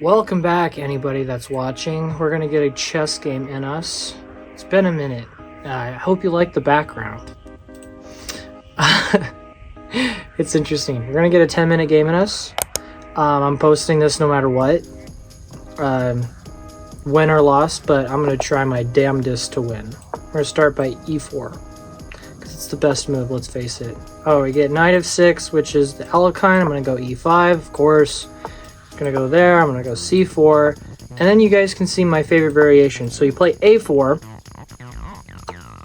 Welcome back, anybody that's watching. We're gonna get a chess game in us. It's been a minute. I hope you like the background. It's interesting. We're gonna get a 10-minute game in us. I'm posting this no matter what, win or loss, but I'm gonna try my damnedest to win. We're gonna start by e4 because it's the best move. Let's face it. Oh, we get knight of 6, which is the Alekhine. I'm gonna go e5, of course. Gonna go there. I'm gonna go c4, and then you guys can see my favorite variation. So you play a4,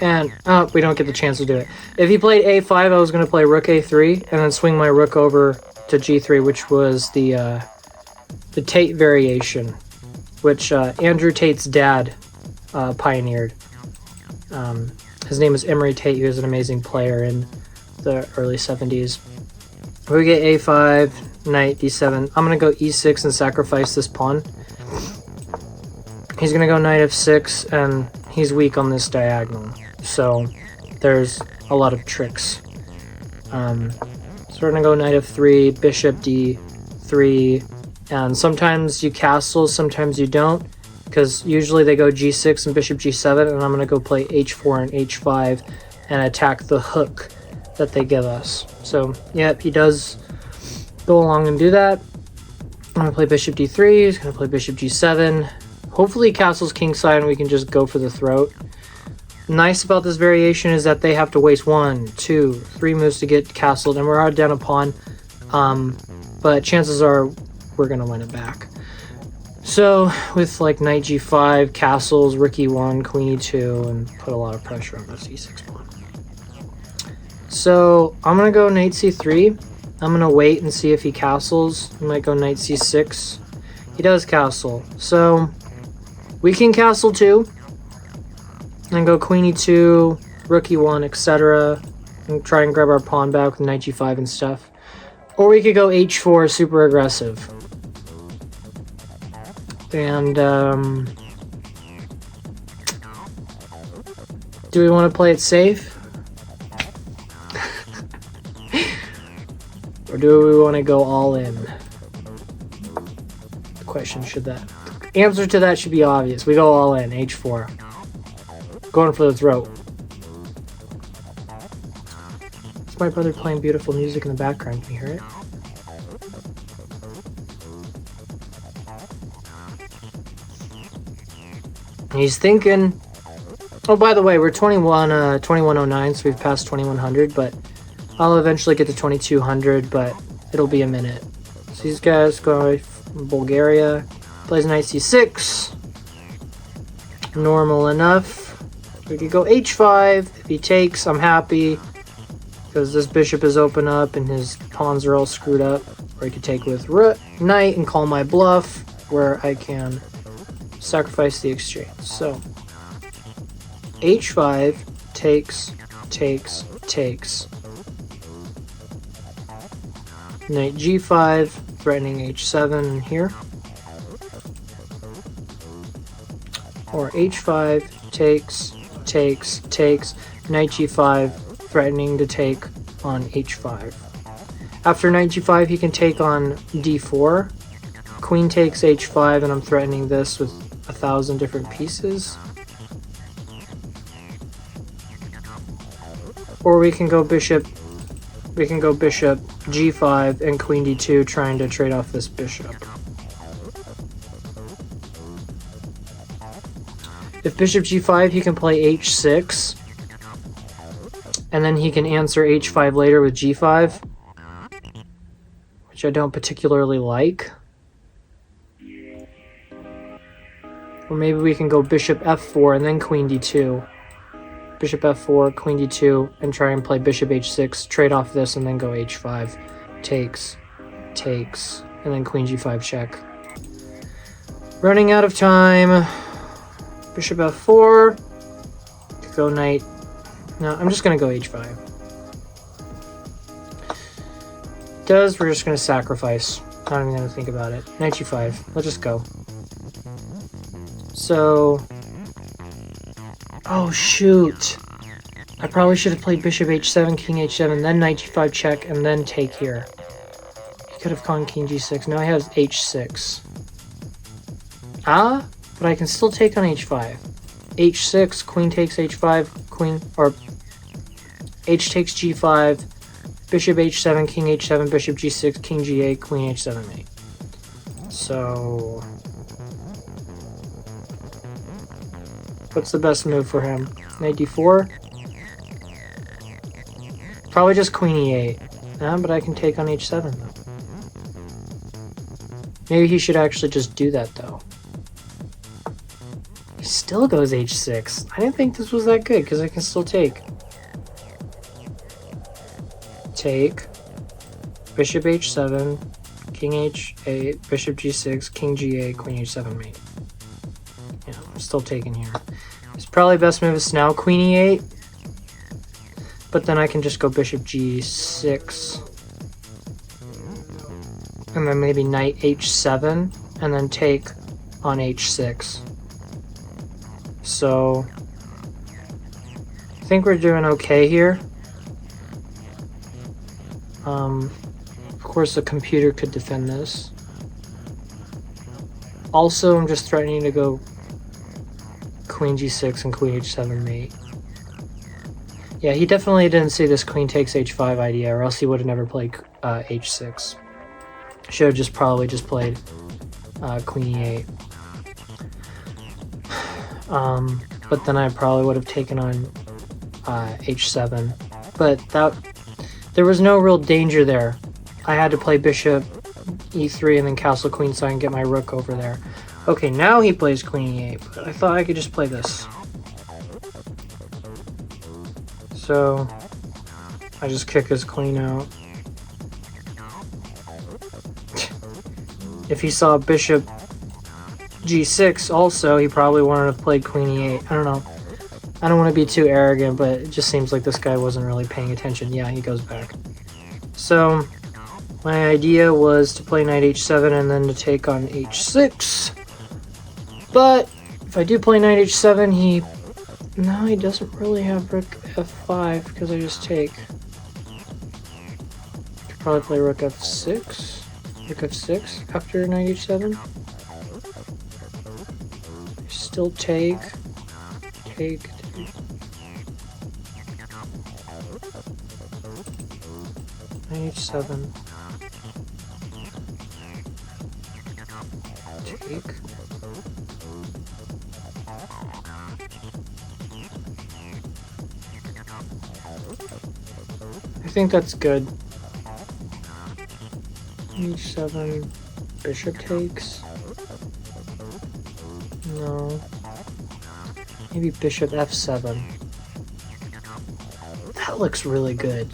and we don't get the chance to do it. If you played a5, I was gonna play rook a3 and then swing my rook over to g3, which was the Tate variation, which Andrew Tate's dad pioneered. His name is Emery Tate. He was an amazing player in the early 70s. We get a5, knight d7. I'm going to go e6 and sacrifice this pawn. He's going to go knight f6, and he's weak on this diagonal. So there's a lot of tricks. So we're going to go knight f3, bishop d3, and sometimes you castle, sometimes you don't, because usually they go g6 and bishop g7, and I'm going to go play h4 and h5 and attack the hook that they give us. So, yep, he does go along and do that. I'm going to play bishop d3, he's going to play bishop g7. Hopefully he castles kingside and we can just go for the throat. Nice about this variation is that they have to waste 1, 2, 3 moves to get castled, and we're already down a pawn. But chances are we're going to win it back. So, with like knight g5, castles, rook e1, queen e2, and put a lot of pressure on this e6 pawn. So, I'm going to go knight c3. I'm going to wait and see if he castles. I might go knight c6. He does castle. So, we can castle too. And go queen e2, rook e1, etc. And try and grab our pawn back with knight g5 and stuff. Or we could go h4, super aggressive. And, do we want to play it safe? Or do we want to go all in? The question should that... The answer to that should be obvious. We go all in, h4. Going for the throat. It's my brother playing beautiful music in the background. Can you hear it? He's thinking... Oh, by the way, we're 2109, so we've passed 2100, but I'll eventually get to 2200, but it'll be a minute. So these guys go from Bulgaria. Plays knight c6. Normal enough. We could go h5. If he takes, I'm happy, because this bishop is open up and his pawns are all screwed up. Or he could take with rook, knight, and call my bluff, where I can sacrifice the exchange. So h5 takes. Knight g5, threatening h7 here. Or h5 takes. Knight g5, threatening to take on h5. After knight g5, he can take on d4. Queen takes h5, and I'm threatening this with 1,000 different pieces. Or we can go bishop g5 and queen d2, trying to trade off this bishop. If bishop g5, he can play h6, and then he can answer h5 later with g5, which I don't particularly like. Or maybe we can go bishop f4 and then queen d2. Bishop f4, queen d2, and try and play bishop h6, trade off this, and then go h5. Takes, and then queen g5 check. Running out of time. Bishop f4. Go knight. No, I'm just going to go h5. We're just going to sacrifice. Not even going to think about it. Knight g5. Let's just go. So... Oh, shoot. I probably should have played bishop h7, king h7, then knight g5 check, and then take here. He could have gone king g6. Now he has h6. Ah, but I can still take on h5. h6, queen takes h5, queen, or h takes g5, bishop h7, king h7, bishop g6, king g8, queen h7 mate. So, what's the best move for him? Knight d4? Probably just queen e8. Yeah, but I can take on h7 though. Maybe he should actually just do that though. He still goes h6. I didn't think this was that good because I can still take. Take. Bishop h7, king h8, bishop g6, king g8, queen h7 mate. Yeah, I'm still taking here. It's probably best move is now queen e8. But then I can just go bishop g6. And then maybe knight h7. And then take on h6. So I think we're doing okay here. Of course the computer could defend this. Also, I'm just threatening to go queen g6 and queen h7 mate. Yeah, he definitely didn't see this queen takes h5 idea, or else he would have never played h6. Should have just probably just played queen e8. But then I probably would have taken on h7. But there was no real danger there. I had to play bishop e3 and then castle queenside and get my rook over there. Okay, now he plays queen e8, but I thought I could just play this. So I just kick his queen out. If he saw bishop g6 also, he probably wanted to play queen e8. I don't know. I don't want to be too arrogant, but it just seems like this guy wasn't really paying attention. Yeah, he goes back. So my idea was to play knight h7 and then to take on h6. But if I do play knight h7, he doesn't really have rook f5 because I just take. Could probably play rook f6. Rook f6 after knight h7. Still take. Knight h7. Take. I think that's good. h7, bishop takes. No. Maybe bishop f7. That looks really good.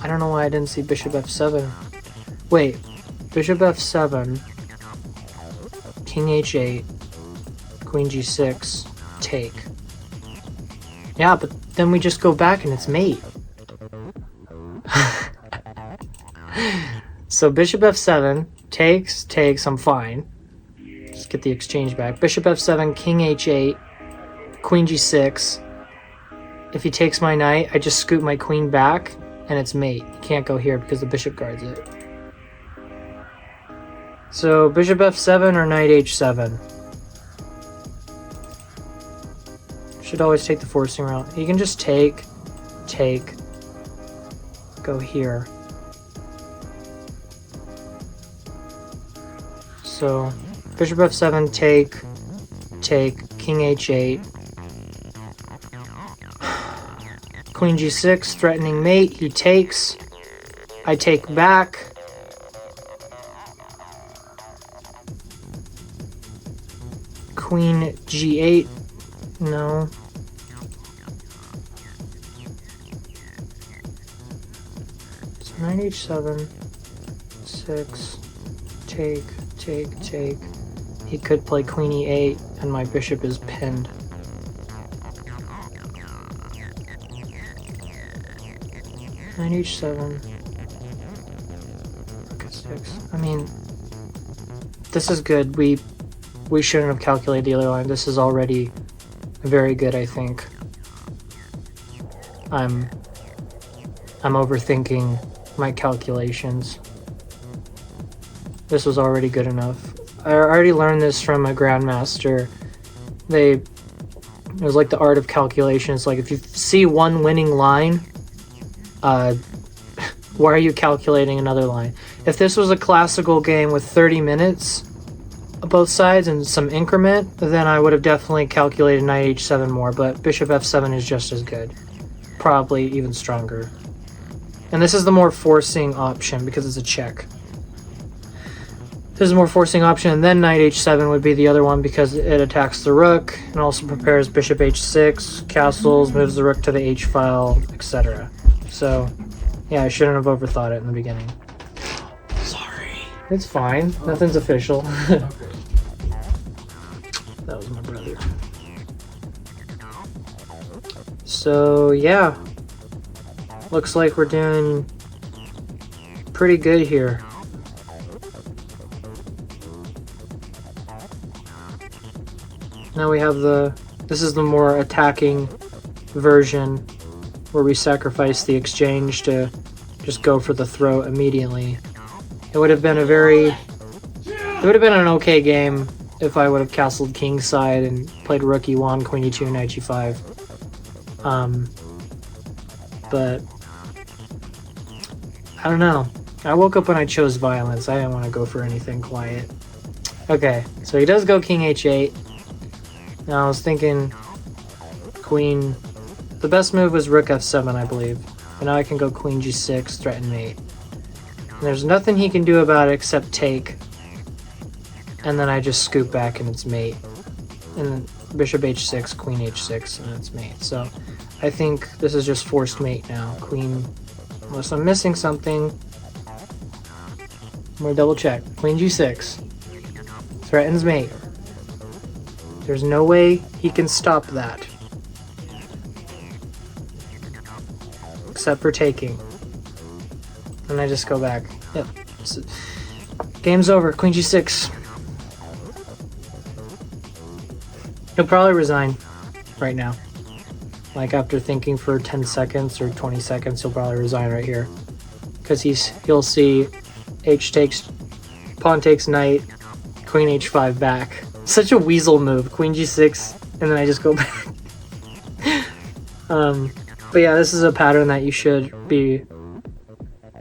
I don't know why I didn't see bishop f7. Wait, bishop f7, king h8, queen g6, take. Yeah, but then we just go back and it's mate. So bishop f7, takes, I'm fine. Just get the exchange back. Bishop f7, king h8, queen g6. If he takes my knight, I just scoot my queen back and it's mate. You can't go here because the bishop guards it. So bishop f7 or knight h7. Should always take the forcing route. You can just take, go here. So bishop f7, take, king h8. Queen g6, threatening mate. He takes. I take back. Queen g8. No. So knight h7. 6. Take. He could play queen e8, and my bishop is pinned. Knight h7. Rook h6. I mean, this is good. We shouldn't have calculated the other line. This is already very good, I think. I'm overthinking my calculations. This was already good enough. I already learned this from a grandmaster. It was like the art of calculation. It's like if you see one winning line, why are you calculating another line? If this was a classical game with 30 minutes, both sides and some increment, then I would have definitely calculated knight h7 more, but bishop f7 is just as good. Probably even stronger. And this is the more forcing option because it's a check. This is a more forcing option, and then knight h7 would be the other one because it attacks the rook and also prepares bishop h6, castles, moves the rook to the h file, etc. So, yeah, I shouldn't have overthought it in the beginning. Sorry. It's fine. Nothing's official. That was my brother. So, yeah. Looks like we're doing pretty good here. Now we have this is the more attacking version where we sacrifice the exchange to just go for the throat immediately. It would have been an okay game if I would have castled kingside and played rook e1, queen e2, knight g5. But I don't know. I woke up when I chose violence. I didn't want to go for anything quiet. Okay, so he does go king h8. Now I was thinking queen. The best move was rook f7, I believe. But now I can go queen g6, threaten mate. And there's nothing he can do about it except take. And then I just scoop back and it's mate. And then bishop h6, queen h6, and it's mate. So I think this is just forced mate now. Queen, unless I'm missing something. I'm gonna double check. Queen g6. Threatens mate. There's no way he can stop that. Except for taking. And I just go back. Yep. Game's over. Queen g6. He'll probably resign right now. Like after thinking for 10 seconds or 20 seconds, he'll probably resign right here. Because he'll see h takes, pawn takes knight, queen h5 back. Such a weasel move. Queen g6, and then I just go back. But yeah, this is a pattern that you should be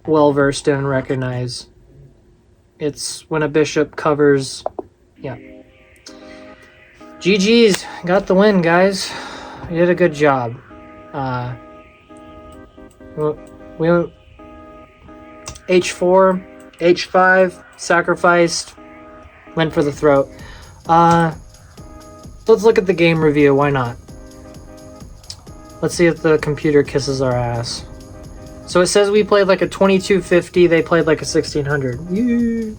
well versed in and recognize. It's when a bishop covers. Yeah. GG's. Got the win, guys. You did a good job. We h4, h5, sacrificed, went for the throat. Let's look at the game review. Why not? Let's see if the computer kisses our ass. So it says we played like a 2250. They played like a 1600. Yeah.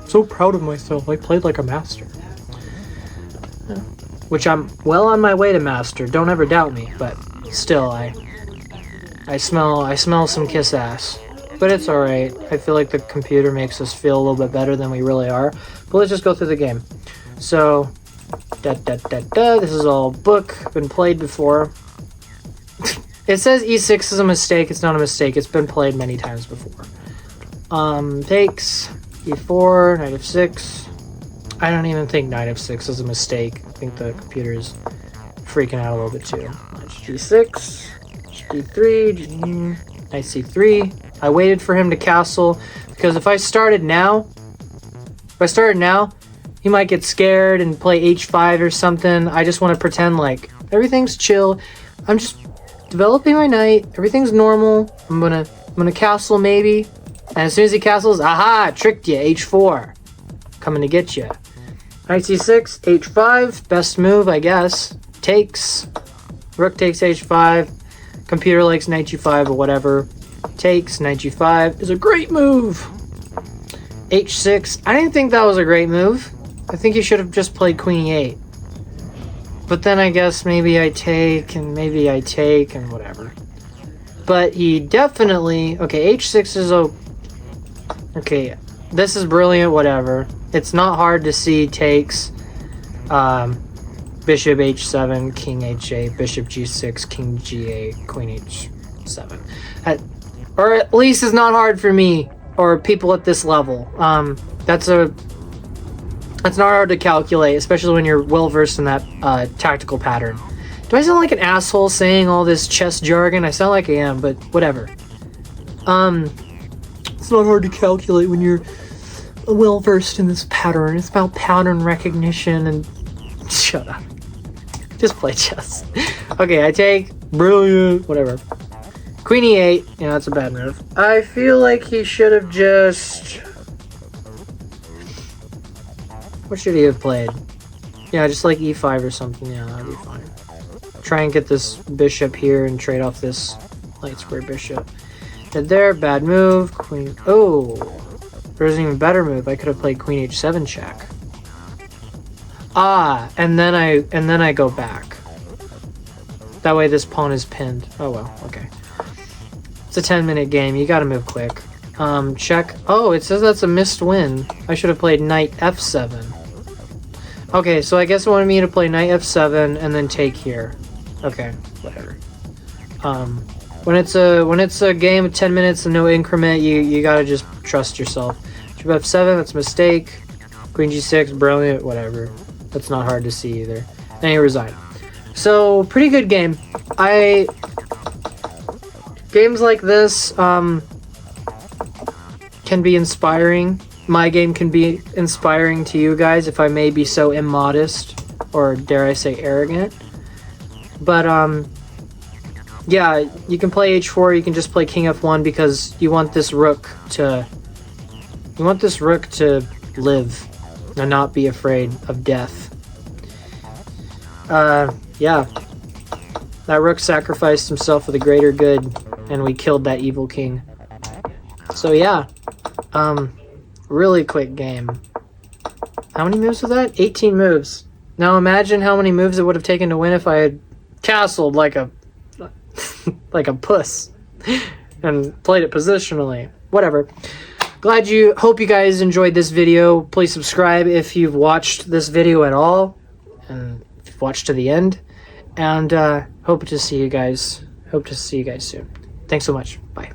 So proud of myself. I played like a master. Which I'm well on my way to master. Don't ever doubt me. But still, I smell some kiss ass. But it's alright. I feel like the computer makes us feel a little bit better than we really are. But let's just go through the game. So, this is all book, been played before. It says e6 is a mistake. It's not a mistake. It's been played many times before. Takes, e4, knight f6. I don't even think knight f6 is a mistake. I think the computer's freaking out a little bit too. g6, d3, knight c3. I waited for him to castle because if I started now, he might get scared and play h5 or something. I just want to pretend like everything's chill. I'm just developing my knight. Everything's normal. I'm gonna castle maybe. And as soon as he castles, aha, tricked you, h4. Coming to get you. Knight c6, h5, best move, I guess. Takes. Rook takes h5. Computer likes knight g5 or whatever. Takes, knight g5 is a great move. h6, I didn't think that was a great move. I think he should have just played queen e8. But then I guess maybe I take and whatever. But he definitely, okay, h6 is okay, this is brilliant, whatever. It's not hard to see takes, bishop h7, king h8, bishop g6, king g8, queen h7. Or at least it's not hard for me or people at this level. That's a It's not hard to calculate, especially when you're well versed in that tactical pattern. Do I sound like an asshole saying all this chess jargon? I sound like I am, but whatever. It's not hard to calculate when you're well versed in this pattern. It's about pattern recognition and shut up. Just play chess. Okay, I take brilliant, whatever. Queen e8. Yeah, that's a bad move. I feel like he should have just. What should he have played? Yeah, just like e5 or something. Yeah, that'd be fine. Try and get this bishop here and trade off this light square bishop. Dead there, bad move. Queen. Oh, there's an even better move. I could have played Queen h7 check. Ah, and then I go back. That way this pawn is pinned. Oh well, okay. It's a 10-minute game. You gotta move quick. Check. Oh, it says that's a missed win. I should have played knight f7. Okay, so I guess it wanted me to play knight f7 and then take here. Okay, whatever. When it's a game of 10 minutes and no increment, you gotta just trust yourself. Bishop f7, that's a mistake. Queen g6, brilliant, whatever. That's not hard to see either. And he resigned. So, pretty good game. Games like this can be inspiring. My game can be inspiring to you guys if I may be so immodest, or dare I say arrogant. But, yeah, you can play h4, you can just play king f1 because you want this rook to... You want this rook to live and not be afraid of death. Yeah. That rook sacrificed himself for the greater good, and we killed that evil king. So yeah. Really quick game. How many moves was that? 18 moves. Now imagine how many moves it would have taken to win if I had castled like a like a puss and played it positionally. Whatever. Hope you guys enjoyed this video. Please subscribe if you've watched this video at all, and if you've watched to the end. And hope to see you guys soon. Thanks so much. Bye.